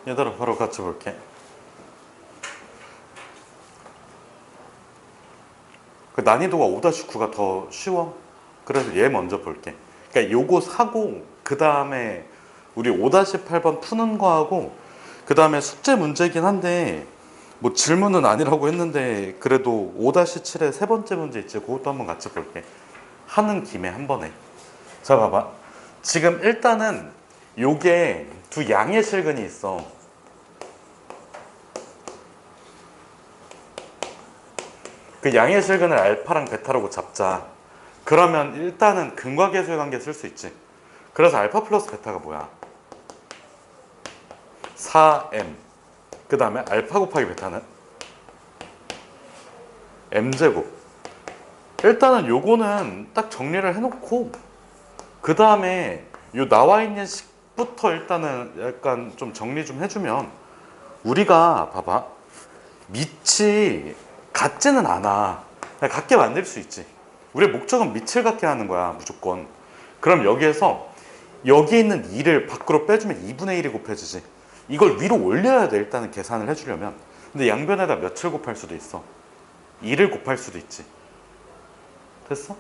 얘들아 바로 같이 볼게. 그 난이도가 5-9가 더 쉬워. 그래서 얘 먼저 볼게. 그러니까 요거 사고 그 다음에 우리 5-8번 푸는 거하고 그 다음에 숙제 문제긴 한데 뭐 질문은 아니라고 했는데 그래도 5-7의 세 번째 문제 있지. 그것도 한번 같이 볼게. 하는 김에 한 번에. 자 봐봐. 지금 일단은 요게 두 양의 실근이 있어. 그 양의 실근을 알파랑 베타라고 잡자. 그러면 일단은 근과계수의 관계 쓸 수 있지. 그래서 알파 플러스 베타가 뭐야? 4m. 그 다음에 알파 곱하기 베타는 m제곱. 일단은 요거는 딱 정리를 해놓고 그 다음에 요 나와 있는 식부터 일단은 약간 좀 정리 좀 해주면 우리가 봐봐. 밑이 같지는 않아. 같게 만들 수 있지. 우리의 목적은 밑을 같게 하는 거야 무조건. 그럼 여기에서 여기 있는 2를 밖으로 빼주면 2분의 1이 곱해지지. 이걸 위로 올려야 돼 일단은 계산을 해주려면. 근데 양변에다 몇을 곱할 수도 있어. 2를 곱할 수도 있지. 됐어?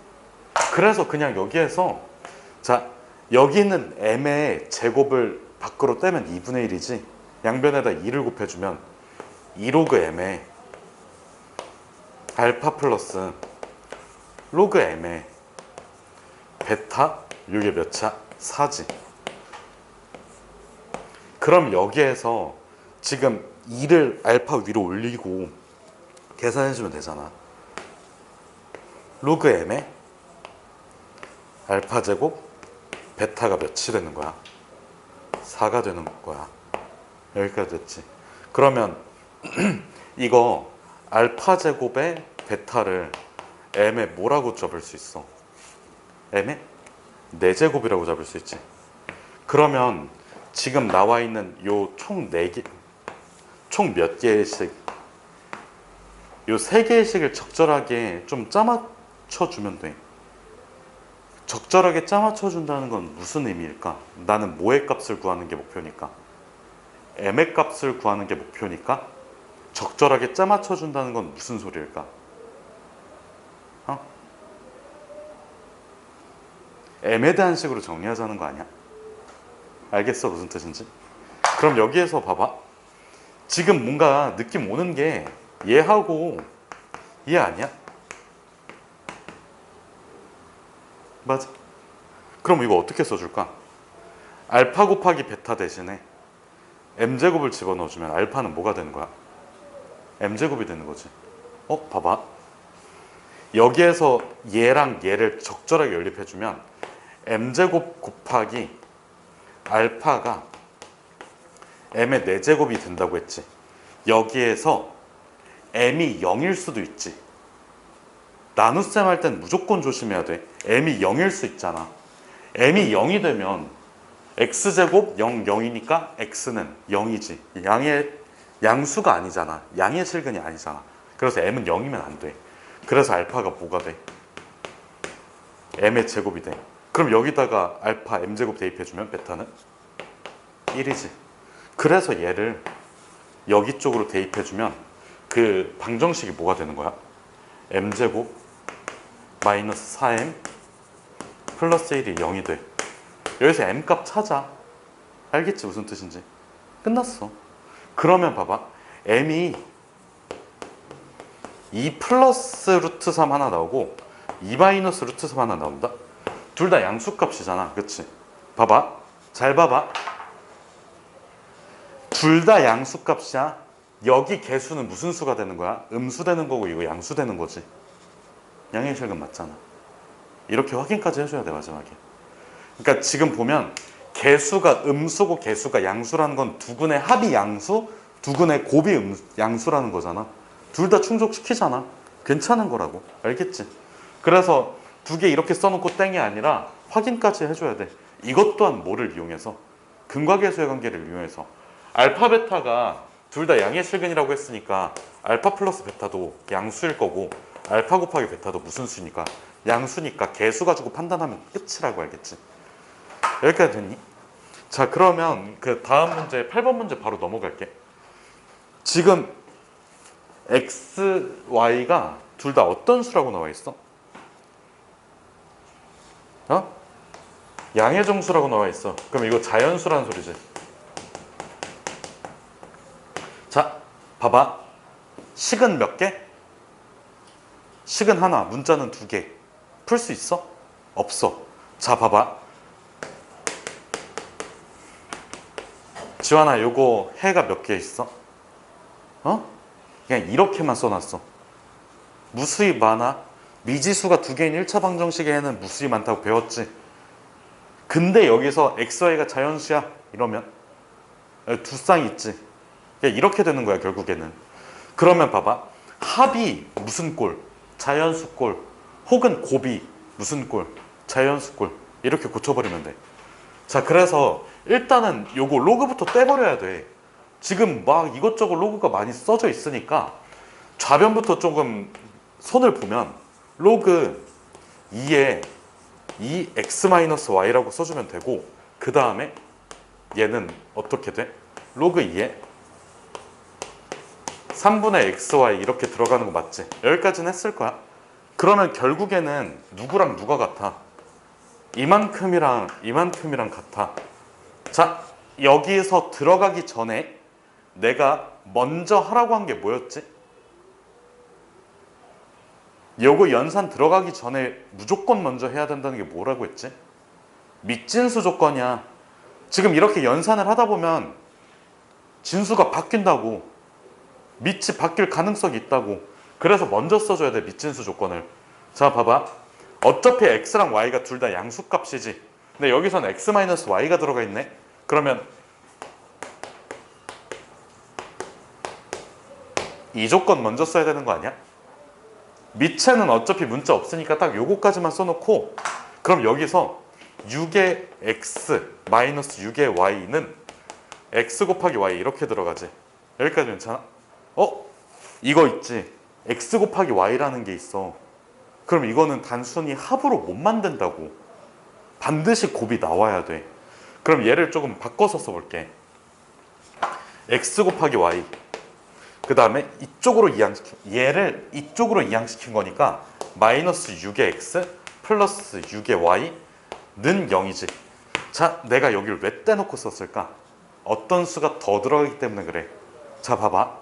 그래서 그냥 여기에서 자 여기 있는 m의 제곱을 밖으로 떼면 2분의 1이지. 양변에다 2를 곱해주면 2로그 m의 알파 플러스 로그 m의 베타 이게 몇이야? 4지. 그럼 여기에서 지금 2를 알파 위로 올리고 계산해주면 되잖아. 로그 m의 알파 제곱 베타가 몇이 되는 거야? 4가 되는 거야. 여기까지 됐지. 그러면 이거 알파 제곱의 베타를 m의 뭐라고 잡을 수 있어? m의 4제곱이라고 잡을 수 있지. 그러면 지금 나와 있는 요 총 4개, 총 몇 개의 식? 요 3개의 식을 적절하게 좀 짜맞춰주면 돼. 적절하게 짜맞춰준다는 건 무슨 의미일까? 나는 뭐의 값을 구하는 게 목표니까? m의 값을 구하는 게 목표니까? 적절하게 짜맞춰준다는 건 무슨 소리일까? m에 대한 식으로 정리하자는 거 아니야? 알겠어 무슨 뜻인지? 그럼 여기에서 봐봐. 지금 뭔가 느낌 오는 게 얘하고 얘 아니야? 맞아. 그럼 이거 어떻게 써줄까? 알파 곱하기 베타 대신에 m제곱을 집어넣어주면 알파는 뭐가 되는 거야? m제곱이 되는 거지. 봐봐. 여기에서 얘랑 얘를 적절하게 연립해주면 m제곱 곱하기 알파가 m의 4제곱이 된다고 했지. 여기에서 m이 0일 수도 있지. 나눗셈 할 땐 무조건 조심해야 돼. m이 0일 수 있잖아. m이 0이 되면 x제곱 0, 0이니까 x는 0이지. 양수가 아니잖아. 양의 실근이 아니잖아. 그래서 m은 0이면 안 돼. 그래서 알파가 뭐가 돼? m의 제곱이 돼. 그럼 여기다가 알파 m제곱 대입해주면 베타는 1이지. 그래서 얘를 여기 쪽으로 대입해주면 그 방정식이 뭐가 되는 거야? m제곱 마이너스 4m 플러스 1이 0이 돼. 여기서 m값 찾아. 알겠지 무슨 뜻인지? 끝났어. 그러면 봐봐. m이 2 플러스 루트 3 하나 나오고 2 마이너스 루트 3 하나 나온다. 둘 다 양수값이잖아. 그치? 봐봐. 잘 봐봐. 둘 다 양수값이야. 여기 개수는 무슨 수가 되는 거야? 음수 되는 거고 이거 양수 되는 거지. 양의 실근 맞잖아. 이렇게 확인까지 해줘야 돼 마지막에. 그러니까 지금 보면 개수가 음수고 개수가 양수라는 건 두 근의 합이 양수, 두 근의 곱이 양수라는 거잖아. 둘 다 충족시키잖아. 괜찮은 거라고. 알겠지? 그래서 두 개 이렇게 써놓고 땡이 아니라 확인까지 해줘야 돼. 이것 또한 뭐를 이용해서? 근과계수의 관계를 이용해서. 알파 베타가 둘 다 양의 실근이라고 했으니까 알파 플러스 베타도 양수일 거고 알파 곱하기 베타도 무슨 수니까? 양수니까 개수 가지고 판단하면 끝이라고. 알겠지? 여기까지 됐니? 자, 그러면 그 다음 문제 8번 문제 바로 넘어갈게. 지금 x, y가 둘 다 어떤 수라고 나와 있어? 어? 양의 정수라고 나와 있어. 그럼 이거 자연수라는 소리지. 자, 봐봐. 식은 몇 개? 식은 하나, 문자는 두 개. 풀 수 있어? 없어. 자, 봐봐. 지환아, 요거 해가 몇 개 있어? 어? 그냥 이렇게만 써놨어. 무수히 많아? 미지수가 두 개인 1차 방정식의 해는 무수히 많다고 배웠지. 근데 여기서 xy가 자연수야 이러면 두 쌍이 있지. 그냥 이렇게 되는 거야 결국에는. 그러면 봐봐. 합이 무슨 꼴? 자연수 꼴. 혹은 곱이 무슨 꼴? 자연수 꼴. 이렇게 고쳐버리면 돼. 자, 그래서 일단은 요거 로그부터 떼버려야 돼. 지금 막 이것저것 로그가 많이 써져 있으니까 좌변부터 조금 손을 보면 로그 2에 2x-y라고 써주면 되고, 그 다음에 얘는 어떻게 돼? 로그 2에 3분의 xy 이렇게 들어가는 거 맞지? 여기까지는 했을 거야. 그러면 결국에는 누구랑 누가 같아? 이만큼이랑 같아. 자, 여기에서 들어가기 전에 내가 먼저 하라고 한 게 뭐였지? 요거 연산 들어가기 전에 무조건 먼저 해야 된다는 게 뭐라고 했지? 밑진수 조건이야. 지금 이렇게 연산을 하다 보면 진수가 바뀐다고. 밑이 바뀔 가능성이 있다고. 그래서 먼저 써줘야 돼, 밑진수 조건을. 자, 봐봐. 어차피 x랑 y가 둘 다 양수값이지. 근데 여기서는 x-y가 들어가 있네. 그러면 이 조건 먼저 써야 되는 거 아니야? 밑에는 어차피 문자 없으니까 딱 요거까지만 써놓고, 그럼 여기서 6의 x 마이너스 6의 y는 x 곱하기 y 이렇게 들어가지. 여기까지 괜찮아? 이거 있지. x 곱하기 y라는 게 있어. 그럼 이거는 단순히 합으로 못 만든다고. 반드시 곱이 나와야 돼. 그럼 얘를 조금 바꿔서 써볼게. x 곱하기 y, 그 다음에 이쪽으로 얘를 이쪽으로 이항시킨 거니까 마이너스 6의 x 플러스 6의 y는 0이지. 자, 내가 여기를 왜 떼놓고 썼을까? 어떤 수가 더 들어가기 때문에 그래. 자, 봐봐.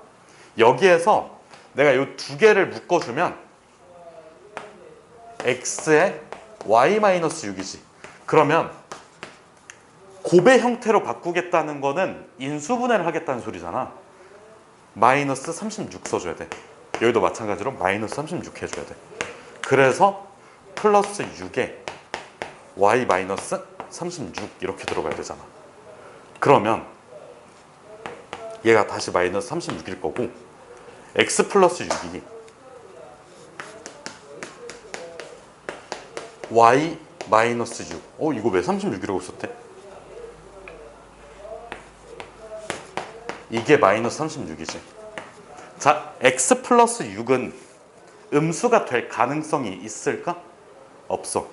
여기에서 내가 이 두 개를 묶어주면 x에 y-6이지. 그러면 곱의 형태로 바꾸겠다는 거는 인수분해를 하겠다는 소리잖아. 마이너스 36 써줘야 돼. 여기도 마찬가지로 마이너스 36 해줘야 돼. 그래서 플러스 6에 y 마이너스 36 이렇게 들어가야 되잖아. 그러면 얘가 다시 마이너스 36일 거고, x 플러스 6이 y 마이너스 6. 이거 왜 36이라고 썼대? 이게 마이너스 36이지. 자, x 플러스 6은 음수가 될 가능성이 있을까? 없어.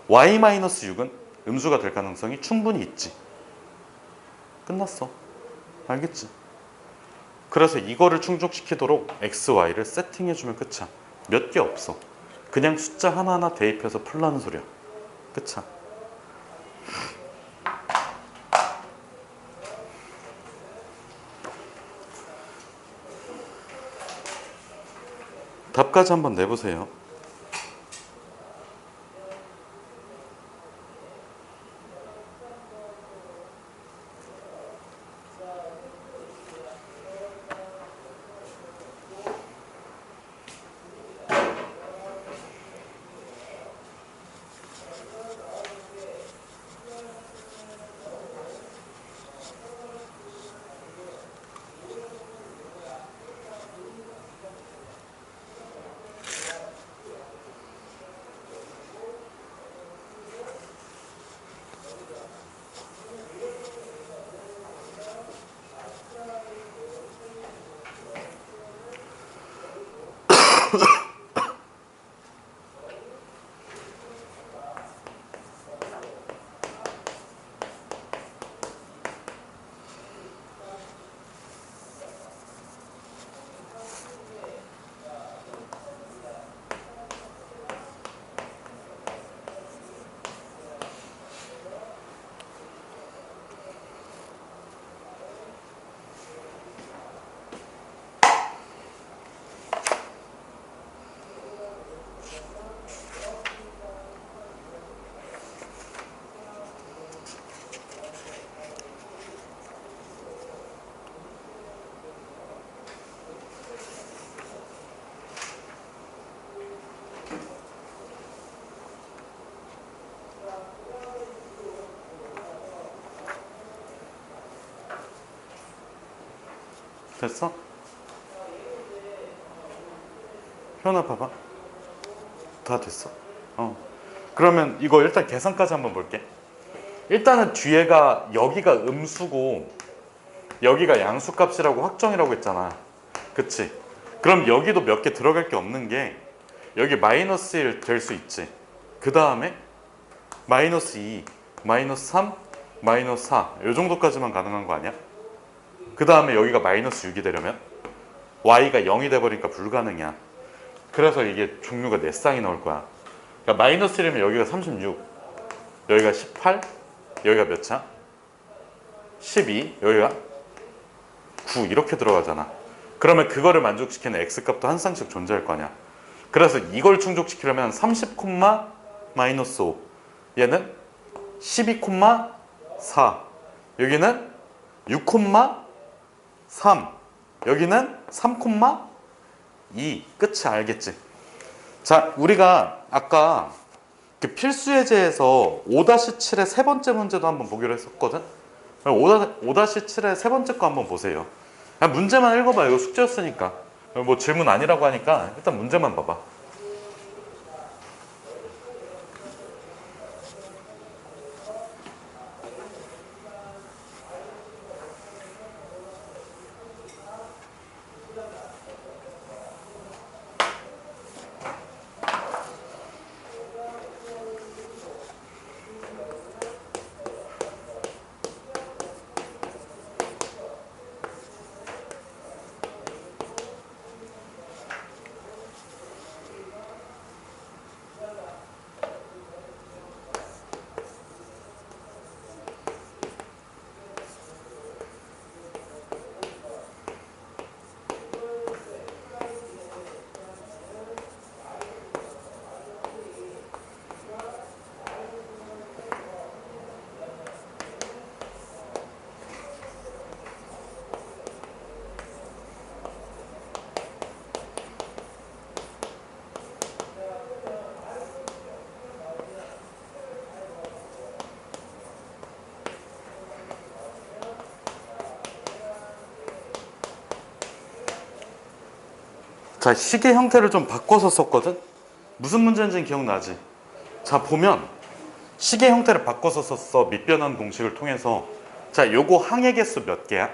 y 마이너스 6은 음수가 될 가능성이 충분히 있지. 끝났어. 알겠지? 그래서 이거를 충족시키도록 x, y를 세팅해주면 끝이야. 몇 개 없어. 그냥 숫자 하나하나 대입해서 풀라는 소리야. 끝이야. 답까지 한번 내보세요. 됐어? 현아 봐봐. 다 됐어. 그러면 이거 일단 계산까지 한번 볼게. 일단은 뒤에가 여기가 음수고 여기가 양수값이라고 확정이라고 했잖아. 그치? 그럼 여기도 몇 개 들어갈 게 없는 게 여기 마이너스 1 될 수 있지. 그 다음에 마이너스 2, 마이너스 3, 마이너스 4 이 정도까지만 가능한 거 아니야? 그 다음에 여기가 마이너스 6이 되려면 y가 0이 돼버리니까 불가능이야. 그래서 이게 종류가 4쌍이 나올 거야. 그러니까 마이너스 1이면 여기가 36, 여기가 18, 여기가 몇 차? 12, 여기가 9 이렇게 들어가잖아. 그러면 그거를 만족시키는 x값도 한 쌍씩 존재할 거 아니야. 그래서 이걸 충족시키려면 30, 마이너스 5 얘는 12, 4 여기는 6, 3 여기는 3, 2 끝이 알겠지? 자, 우리가 아까 그 필수예제에서 5-7의 세 번째 문제도 한번 보기로 했었거든? 5-7의 세 번째 거 한번 보세요. 그냥 문제만 읽어봐. 이거 숙제였으니까. 뭐 질문 아니라고 하니까 일단 문제만 봐봐. 자, 시계 형태를 좀 바꿔서 썼거든? 무슨 문제인지는 기억나지? 자, 보면 시계 형태를 바꿔서 썼어. 밑변환 공식을 통해서. 자, 요거 항의 개수 몇 개야?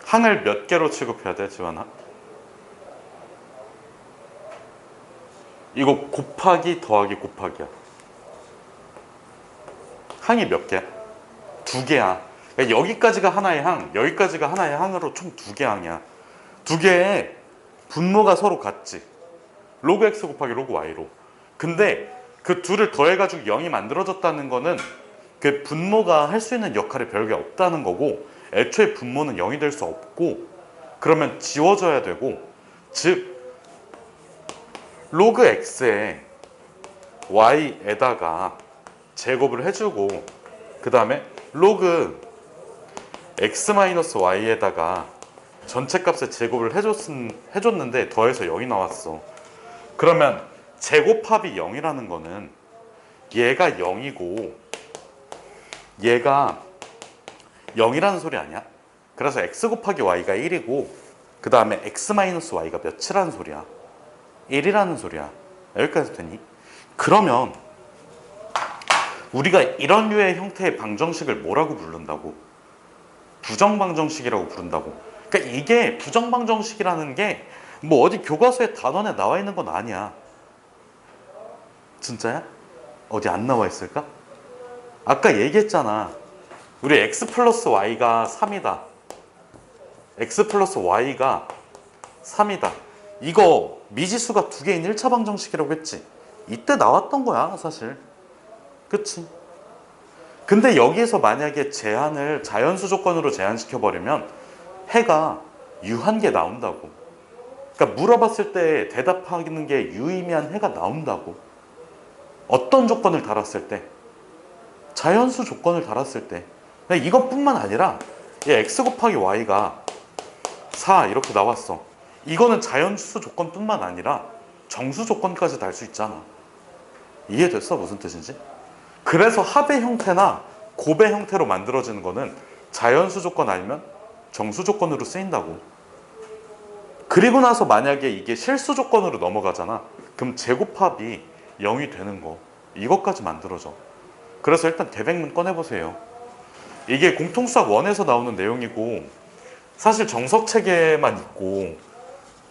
항을 몇 개로 취급해야 돼, 지원아? 이거 곱하기 더하기 곱하기야. 항이 몇 개야? 2개야. 그러니까 여기까지가 하나의 항, 여기까지가 하나의 항으로 총 2개 항이야. 2개의 분모가 서로 같지. 로그 x 곱하기 로그 y로. 근데 그 둘을 더해가지고 0이 만들어졌다는 거는 그 분모가 할 수 있는 역할이 별게 없다는 거고, 애초에 분모는 0이 될 수 없고, 그러면 지워져야 되고, 즉 로그 x에 y에다가 제곱을 해주고, 그 다음에 로그 x-y에다가 전체 값의 제곱을 해줬는데 더해서 0이 나왔어. 그러면 제곱합이 0이라는 거는 얘가 0이고 얘가 0이라는 소리 아니야? 그래서 x 곱하기 y가 1이고 그 다음에 x-y가 몇이라는 소리야? 1이라는 소리야. 여기까지 되니? 그러면 우리가 이런 류의 형태의 방정식을 뭐라고 부른다고? 부정방정식이라고 부른다고. 그러니까 이게 부정방정식이라는 게 뭐 어디 교과서에 단원에 나와 있는 건 아니야. 진짜야? 어디 안 나와 있을까? 아까 얘기했잖아. 우리 x 플러스 y가 3이다. x 플러스 y가 3이다. 이거 미지수가 2개인 1차 방정식이라고 했지. 이때 나왔던 거야 사실. 그치? 근데 여기에서 만약에 제한을 자연수 조건으로 제한시켜버리면 해가 유한계 나온다고. 그러니까 물어봤을 때 대답하는 게 유의미한 해가 나온다고. 어떤 조건을 달았을 때? 자연수 조건을 달았을 때. 이것뿐만 아니라 x 곱하기 y가 4 이렇게 나왔어. 이거는 자연수 조건뿐만 아니라 정수 조건까지 달 수 있잖아. 이해됐어? 무슨 뜻인지? 그래서 합의 형태나 곱의 형태로 만들어지는 거는 자연수 조건 아니면 정수 조건으로 쓰인다고. 그리고 나서 만약에 이게 실수 조건으로 넘어가잖아. 그럼 제곱합이 0이 되는 거. 이것까지 만들어져. 그래서 일단 대백문 꺼내보세요. 이게 공통수학 1에서 나오는 내용이고 사실 정석 체계만 있고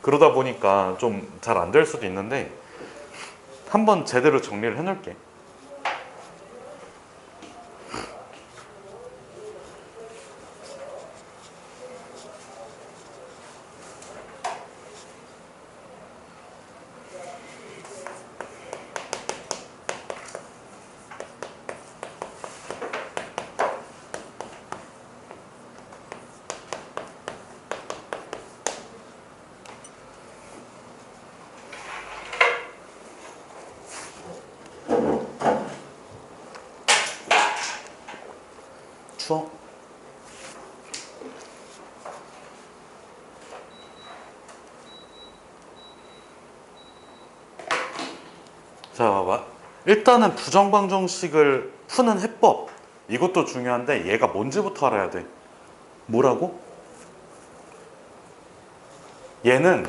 그러다 보니까 좀 잘 안 될 수도 있는데 한번 제대로 정리를 해놓을게. 추워? 자, 봐봐. 일단은 부정방정식을 푸는 해법. 이것도 중요한데 얘가 뭔지부터 알아야 돼. 뭐라고? 얘는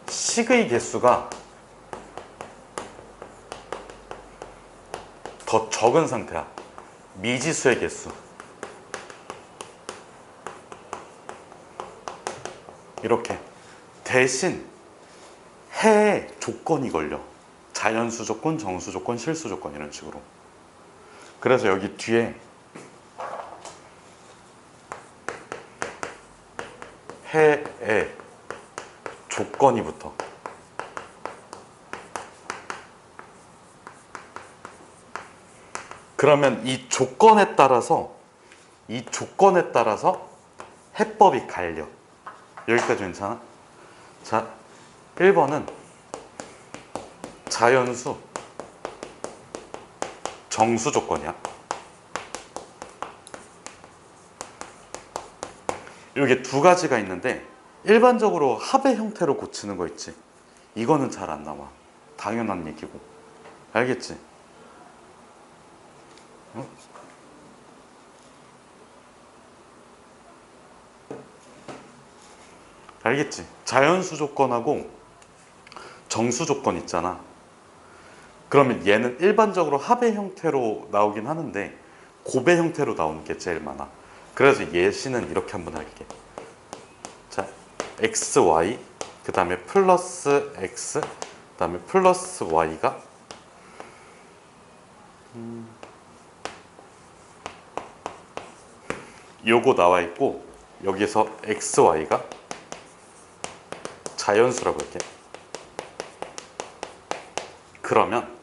식의 개수가 더 적은 상태야. 미지수의 개수. 이렇게. 대신 해에 조건이 걸려. 자연수 조건, 정수 조건, 실수 조건 이런 식으로. 그래서 여기 뒤에 해에 조건이 붙어. 그러면 이 조건에 따라서 해법이 갈려. 여기까지 괜찮아? 자, 1번은 자연수 정수 조건이야. 이게 두 가지가 있는데 일반적으로 합의 형태로 고치는 거 있지. 이거는 잘 안 나와. 당연한 얘기고. 알겠지? 어? 알겠지? 자연수 조건하고 정수 조건 있잖아. 그러면 얘는 일반적으로 합의 형태로 나오긴 하는데 곱의 형태로 나오는 게 제일 많아. 그래서 예시는 이렇게 한번 할게. 자, xy 그 다음에 플러스 x 그 다음에 플러스 y가 요거 나와 있고 여기서 xy가 자연수라고 할게. 그러면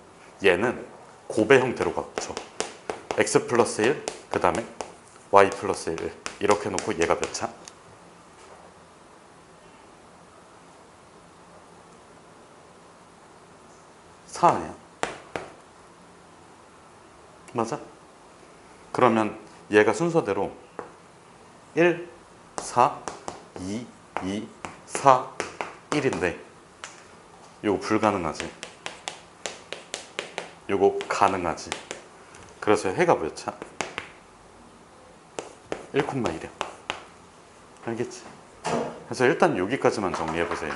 얘는 곱의 형태로 갖춰. x 플러스 1, 그 다음에 y 플러스 1 이렇게 놓고 얘가 몇 차? 4 아니야? 맞아? 그러면 얘가 순서대로 1, 4, 2, 2, 4, 1인데 요거 불가능하지. 요거 가능하지. 그래서 해가 몇 차? 1,1이야. 알겠지? 그래서 일단 여기까지만 정리해보세요.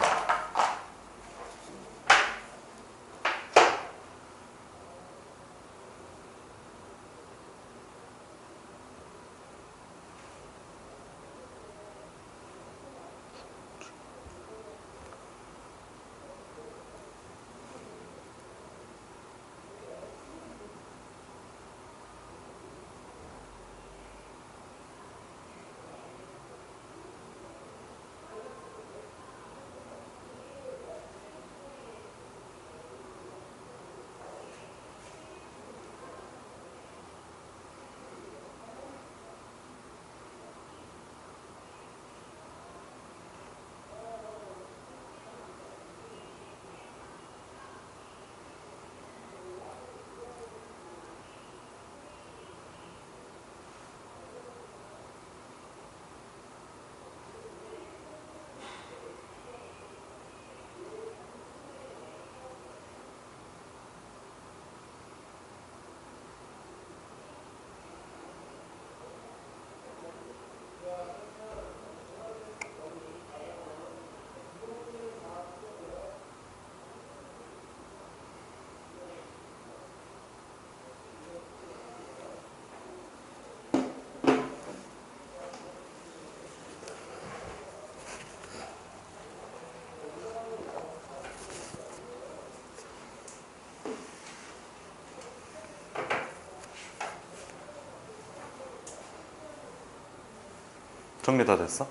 정리 다 됐어?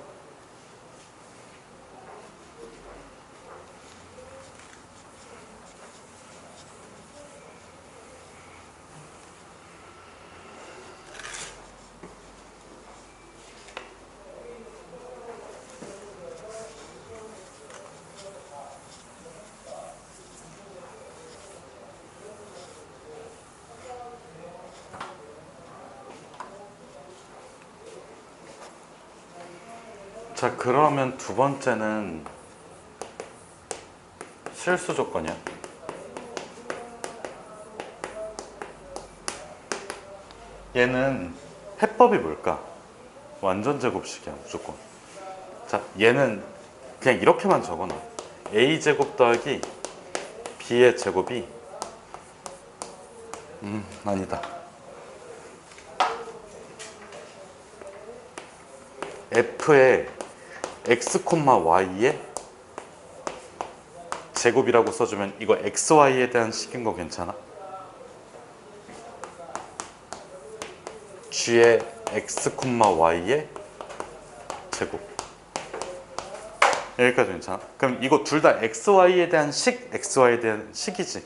자, 그러면 두 번째는 실수 조건이야. 얘는 해법이 뭘까? 완전 제곱식이야, 무조건. 자, 얘는 그냥 이렇게만 적어놔. a제곱 더하기 b의 제곱이 아니다. f의 x, y의 제곱이라고 써주면 이거 xy에 대한 식인 거 괜찮아? g의 x, y의 제곱. 여기까지 괜찮아? 그럼 이거 둘 다 xy에 대한 식, xy에 대한 식이지.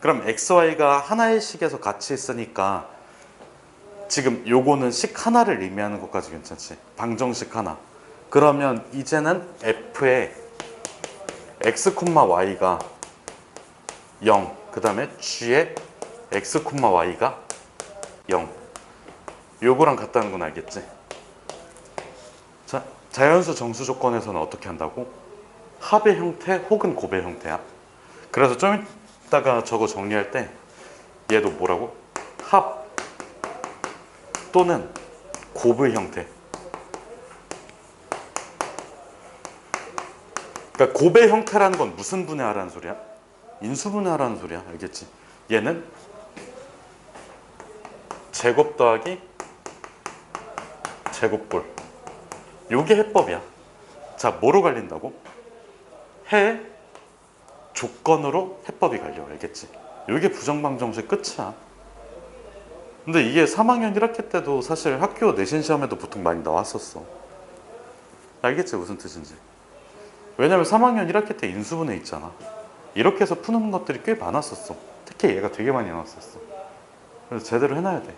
그럼 xy가 하나의 식에서 같이 있으니까 지금 요거는 식 하나를 의미하는 것까지 괜찮지? 방정식 하나. 그러면 이제는 f의 x, y가 0, 그 다음에 g의 x, y가 0. 요거랑 같다는 건 알겠지? 자, 자연수 정수 조건에서는 어떻게 한다고? 합의 형태 혹은 곱의 형태야. 그래서 좀 이따가 저거 정리할 때 얘도 뭐라고? 합 또는 곱의 형태. 그러니까 곱의 형태라는 건 무슨 분해하라는 소리야? 인수분해하라는 소리야. 알겠지? 얘는 제곱 더하기 제곱볼. 요게 해법이야. 자, 뭐로 갈린다고? 해 조건으로 해법이 갈려. 알겠지? 요게 부정방정식 끝이야. 근데 이게 3학년 1학기 때도 사실 학교 내신 시험에도 보통 많이 나왔었어. 알겠지? 무슨 뜻인지. 왜냐면 3학년 1학기 때 인수분해 있잖아. 이렇게 해서 푸는 것들이 꽤 많았었어. 특히 얘가 되게 많이 나왔었어. 그래서 제대로 해놔야 돼.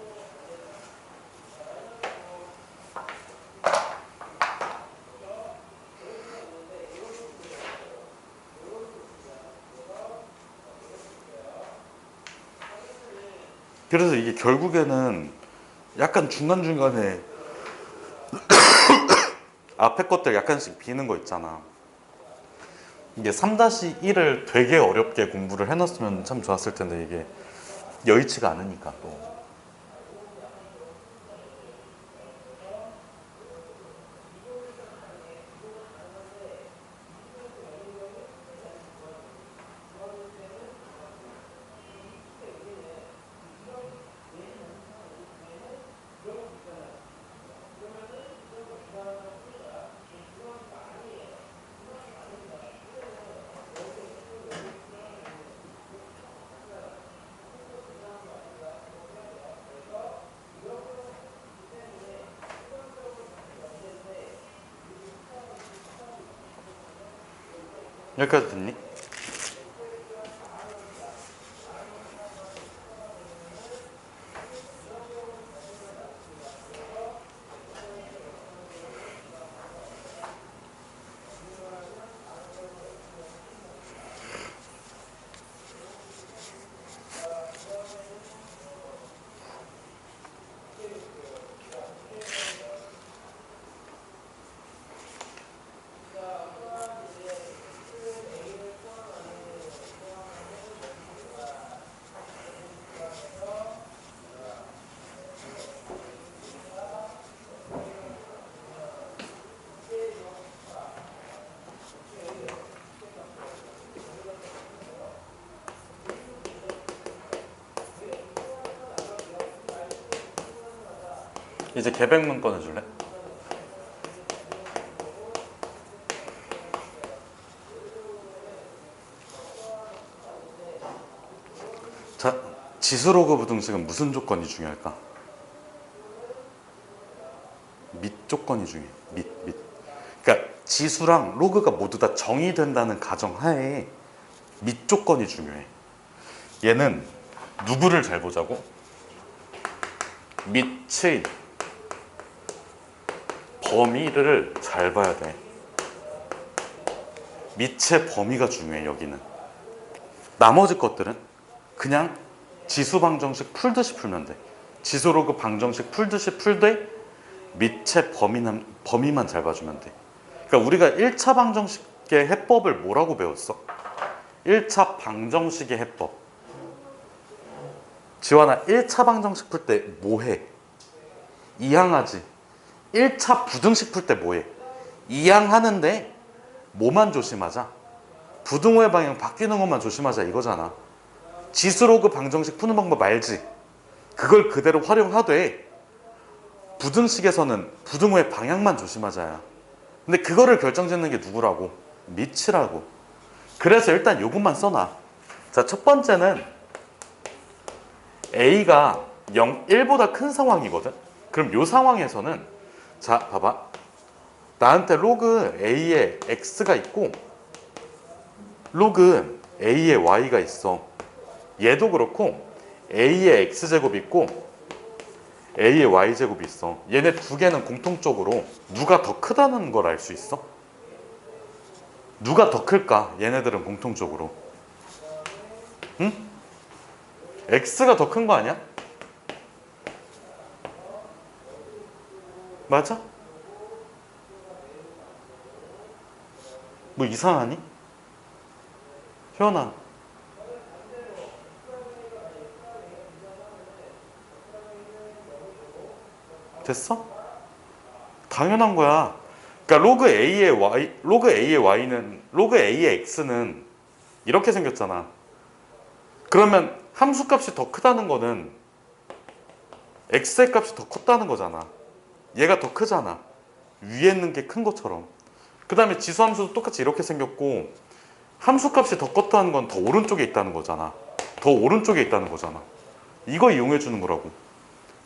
그래서 이게 결국에는 약간 중간중간에 앞에 것들 약간씩 비는 거 있잖아. 이게 3-1을 되게 어렵게 공부를 해놨으면 참 좋았을 텐데 이게 여의치가 않으니까 또. 여기까지 됐니? 이제 계백문 꺼내줄래? 자, 지수로그 부등식은 무슨 조건이 중요할까? 밑 조건이 중요해. 밑. 그러니까 지수랑 로그가 모두 다 정의된다는 가정하에 밑 조건이 중요해. 얘는 누구를 잘 보자고? 밑의 범위를 잘 봐야 돼. 밑의 범위가 중요해. 여기는. 나머지 것들은 그냥 지수 방정식 풀듯이 풀면 돼. 지수 로그 방정식 풀듯이 풀되 밑의 범위만 잘 봐주면 돼. 그러니까 우리가 1차 방정식의 해법을 뭐라고 배웠어? 1차 방정식의 해법. 지환아, 1차 방정식 풀 때 뭐해? 이항하지. 1차 부등식 풀 때 뭐해? 이항하는데 뭐만 조심하자? 부등호의 방향 바뀌는 것만 조심하자 이거잖아. 지수로그 방정식 푸는 방법 알지? 그걸 그대로 활용하되 부등식에서는 부등호의 방향만 조심하자야. 근데 그거를 결정짓는 게 누구라고? 밑이라고. 그래서 일단 요것만 써놔. 자, 첫 번째는 A가 1보다 큰 상황이거든. 그럼 요 상황에서는 자, 봐봐. 나한테 로그 A에 X가 있고 로그 A에 Y가 있어. 얘도 그렇고 A에 X제곱이 있고 A에 Y제곱이 있어. 얘네 두 개는 공통적으로 누가 더 크다는 걸 알 수 있어? 누가 더 클까? 얘네들은 공통적으로. 응? X가 더 큰 거 아니야? 맞아? 뭐 이상하니? 효연아. 됐어? 당연한 거야. 그러니까 로그 A의 Y는, 로그 A의 X는 이렇게 생겼잖아. 그러면 함수값이 더 크다는 거는 X의 값이 더 컸다는 거잖아. 얘가 더 크잖아. 위에 있는 게 큰 것처럼. 그 다음에 지수함수도 똑같이 이렇게 생겼고 함수값이 더 컸다는 건 더 오른쪽에 있다는 거잖아. 더 오른쪽에 있다는 거잖아. 이거 이용해 주는 거라고.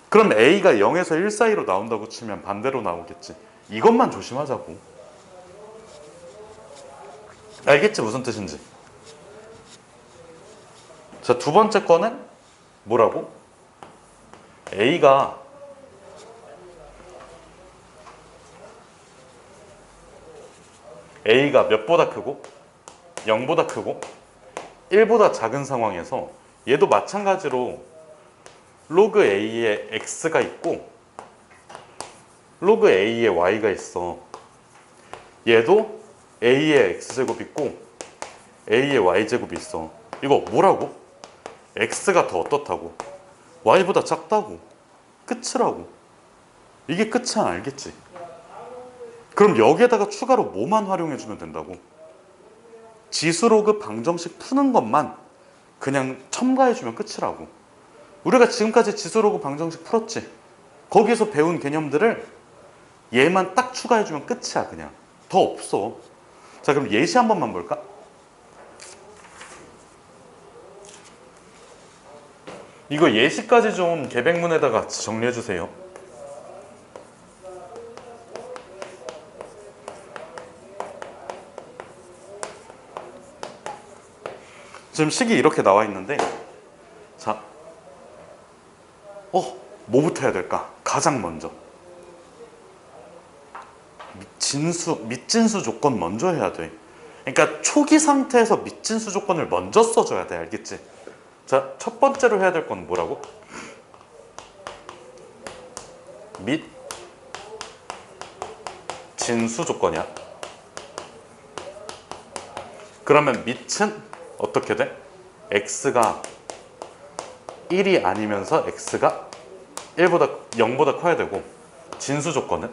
그럼 A가 0에서 1 사이로 나온다고 치면 반대로 나오겠지. 이것만 조심하자고. 알겠지? 무슨 뜻인지. 자, 두 번째 거는 뭐라고? A가 몇보다 크고 0보다 크고 1보다 작은 상황에서 얘도 마찬가지로 로그 A에 X가 있고 로그 A에 Y가 있어. 얘도 A에 X제곱이 있고 A에 Y제곱이 있어. 이거 뭐라고? X가 더 어떻다고? Y보다 작다고. 끝이라고. 이게 끝이야. 알겠지? 그럼 여기에다가 추가로 뭐만 활용해주면 된다고? 지수로그 방정식 푸는 것만 그냥 첨가해주면 끝이라고. 우리가 지금까지 지수로그 방정식 풀었지? 거기서 배운 개념들을 얘만 딱 추가해주면 끝이야. 그냥 더 없어. 자, 그럼 예시 한 번만 볼까? 이거 예시까지 좀 계백문에다가 정리해주세요. 지금 식이 이렇게 나와 있는데, 자, 뭐부터 해야 될까? 가장 먼저 밑진수 조건 먼저 해야 돼. 그러니까 초기 상태에서 밑진수 조건을 먼저 써줘야 돼. 알겠지? 자, 첫 번째로 해야 될 건 뭐라고? 밑진수 조건이야. 그러면 밑은 어떻게 돼? x가 1이 아니면서 x가 0보다 커야 되고, 진수 조건은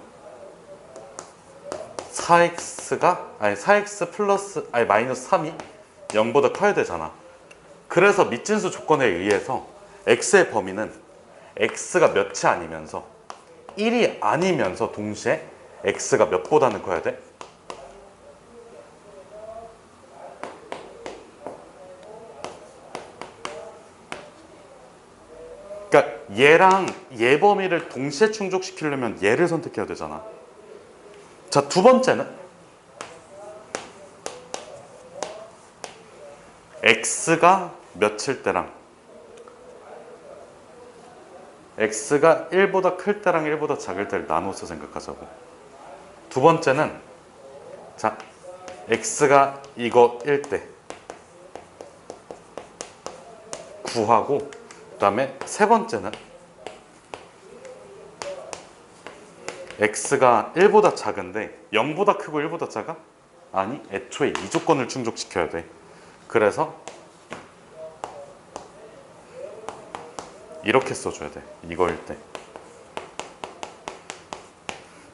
4x 플러스 마이너스 3이 0보다 커야 되잖아. 그래서 밑진수 조건에 의해서 x의 범위는 x가 몇이 아니면서 1이 아니면서 동시에 x가 몇보다는 커야 돼? 그러니까 얘랑 얘 범위를 동시에 충족시키려면 얘를 선택해야 되잖아. 자, 두 번째는 x가 몇일 때랑 x가 1보다 클 때랑 1보다 작을 때를 나눠서 생각하자고. 두 번째는 자, x가 이거 1 때 구하고, 그 다음에 세 번째는 x가 1보다 작은데 0보다 크고 1보다 작아? 아니, 애초에 이 조건을 충족시켜야 돼. 그래서 이렇게 써줘야 돼. 이거일 때.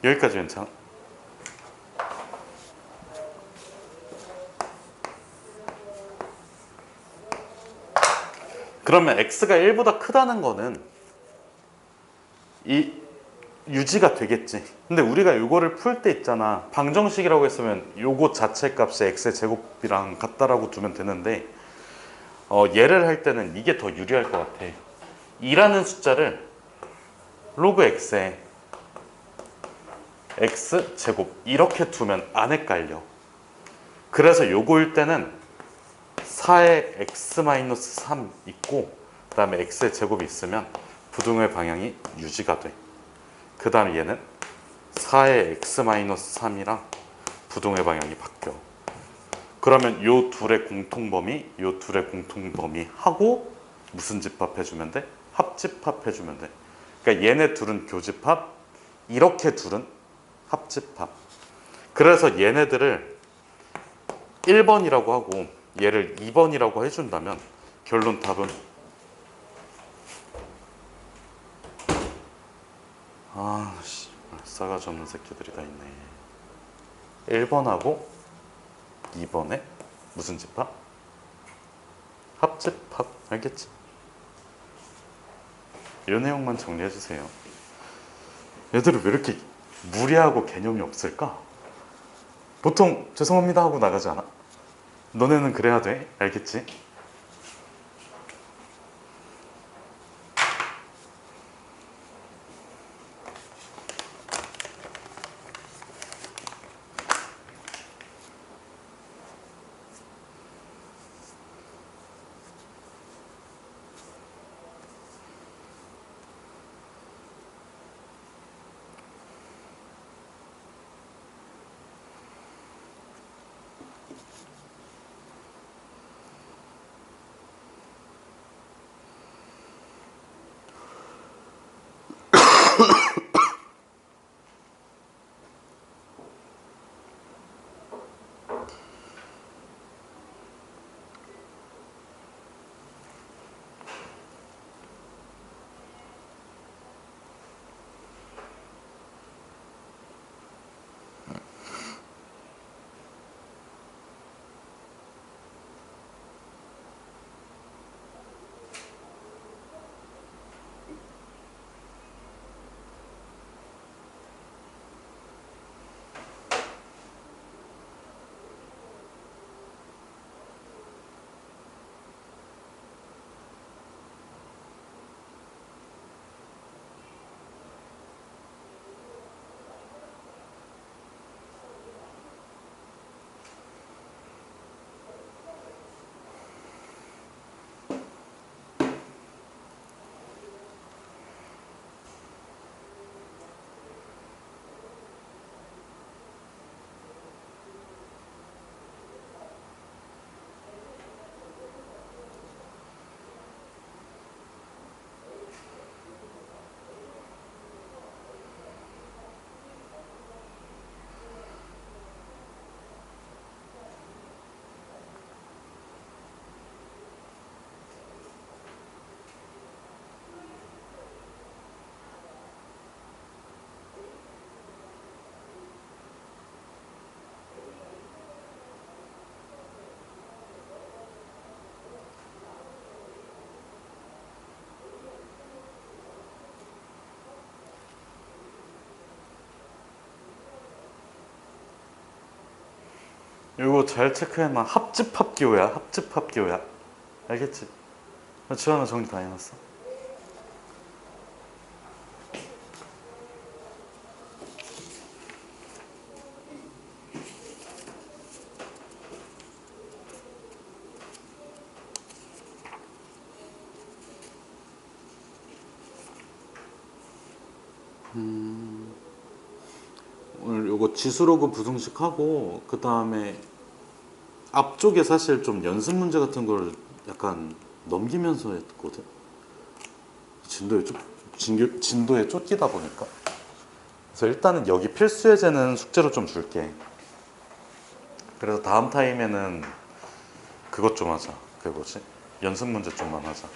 여기까지 괜찮아? 그러면 x가 1보다 크다는 거는 이 유지가 되겠지. 근데 우리가 이거를 풀 때 있잖아, 방정식이라고 했으면 요거 자체 값이 x의 제곱이랑 같다라고 두면 되는데, 얘를 할 때는 이게 더 유리할 것 같아. 2라는 숫자를 로그 x에 x 제곱 이렇게 두면 안 헷갈려. 그래서 요거일 때는 4에 x-3 있고, 그 다음에 x의 제곱이 있으면 부등호의 방향이 유지가 돼. 그 다음에 얘는 4의 x-3이랑 부등호의 방향이 바뀌어. 그러면 요 둘의 공통범위, 요 둘의 공통범위 하고 무슨 집합 해주면 돼? 합집합 해주면 돼. 그러니까 얘네 둘은 교집합, 이렇게 둘은 합집합. 그래서 얘네들을 1번이라고 하고 얘를 2번이라고 해준다면 결론 답은 싸가지 없는 새끼들이 다 있네. 1번하고 2번에 무슨 집합? 합집합. 알겠지? 이 내용만 정리해주세요. 얘들은 왜 이렇게 무리하고 개념이 없을까? 보통 죄송합니다 하고 나가지 않아? 너네는 그래야 돼. 알겠지? 이거 잘 체크해놔. 합집합 기호야. 합집합 기호야. 알겠지? 지원아 정리 다 해놨어? 오늘 요거 지수로그 부등식하고 그 다음에 앞쪽에 사실 좀 연습 문제 같은 걸 약간 넘기면서 했거든. 진도에 쫓기다 보니까. 그래서 일단은 여기 필수 예제는 숙제로 좀 줄게. 그래서 다음 타임에는 그것 좀 하자. 그게 뭐지? 연습 문제 좀만 하자.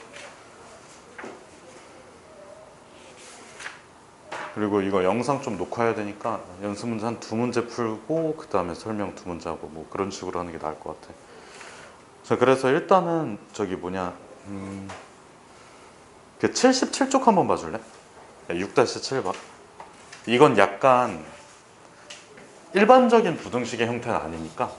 그리고 이거 영상 좀 녹화해야 되니까 연습 문제 한 2문제 풀고 그 다음에 설명 2문제 하고 뭐 그런 식으로 하는 게 나을 것 같아. 자, 그래서 일단은 저기 뭐냐 그 77쪽 한번 봐줄래? 6-7번. 이건 약간 일반적인 부등식의 형태는 아니니까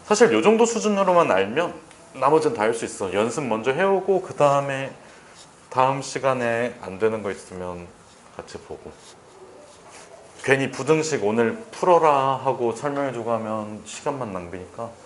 사실 요 정도 수준으로만 알면 나머지는 다 할 수 있어. 연습 먼저 해오고 그 다음에 다음 시간에 안 되는 거 있으면 같이 보고. 괜히 부등식 오늘 풀어라 하고 설명해주고 하면 시간만 낭비니까.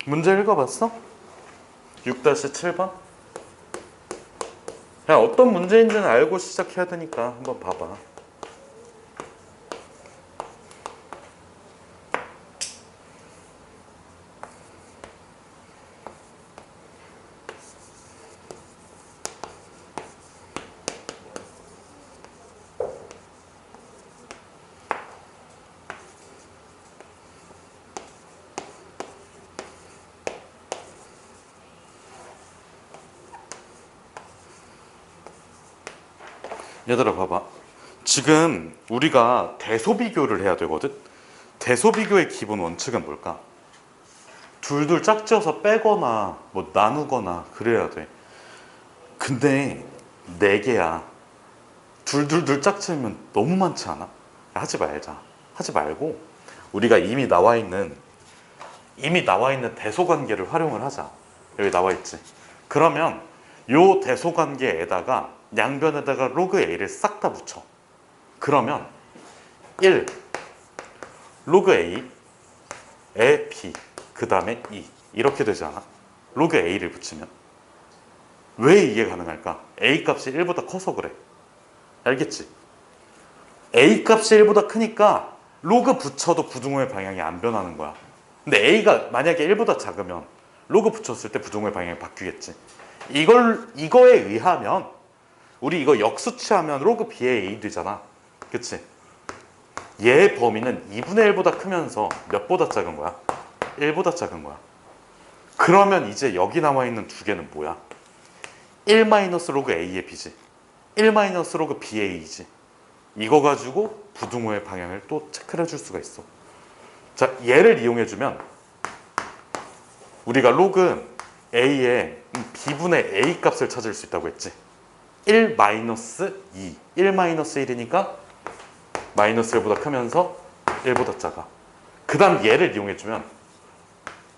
문제 읽어봤어? 6-7번? 그냥 어떤 문제인지는 알고 시작해야 되니까 한번 봐봐. 얘들아 봐봐. 지금 우리가 대소비교를 해야 되거든. 대소비교의 기본 원칙은 뭘까? 둘둘 짝지어서 빼거나 뭐 나누거나 그래야 돼. 근데 4개야. 둘둘둘 짝지으면 너무 많지 않아? 하지 말자. 하지 말고 우리가 이미 나와 있는 대소관계를 활용을 하자. 여기 나와 있지. 그러면 요 대소관계에다가 양변에다가 로그 a를 싹 다 붙여. 그러면 1 로그 a에 b 그 다음에 2 이렇게 되지 않아? 로그 a를 붙이면 왜 이게 가능할까? a 값이 1보다 커서 그래. 알겠지? a 값이 1보다 크니까 로그 붙여도 부등호의 방향이 안 변하는 거야. 근데 a가 만약에 1보다 작으면 로그 붙였을 때 부등호의 방향이 바뀌겠지. 이거에 의하면 우리 이거 역수치하면 로그 b의 a 되잖아. 그치? 얘의 범위는 2분의 1보다 크면서 몇보다 작은 거야? 1보다 작은 거야. 그러면 이제 여기 나와 있는 두 개는 뭐야? 1 로그 a의 b지. 1 로그 b의 a지. 이거 가지고 부등호의 방향을 또 체크를 해줄 수가 있어. 자, 얘를 이용해주면 우리가 로그 a의 b분의 a 값을 찾을 수 있다고 했지. 1 2 1 1이니까 마이너스 1보다 크면서 1보다 작아. 그 다음 얘를 이용해주면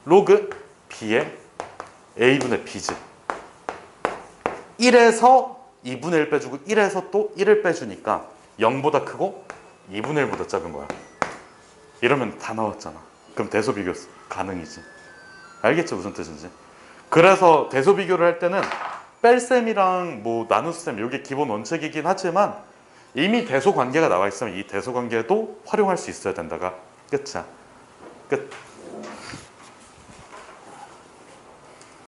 로그 b의 a분의 b지. 1에서 2분의 1 빼주고 1에서 또 1을 빼주니까 0보다 크고 2분의 1보다 작은 거야. 이러면 다 나왔잖아. 그럼 대소비교 가능이지. 알겠죠? 무슨 뜻인지. 그래서 대소비교를 할 때는 뺄셈이랑 뭐 나눗셈 이게 기본 원칙이긴 하지만 이미 대소관계가 나와 있으면 이 대소관계도 활용할 수 있어야 된다가 끝이야. 끝.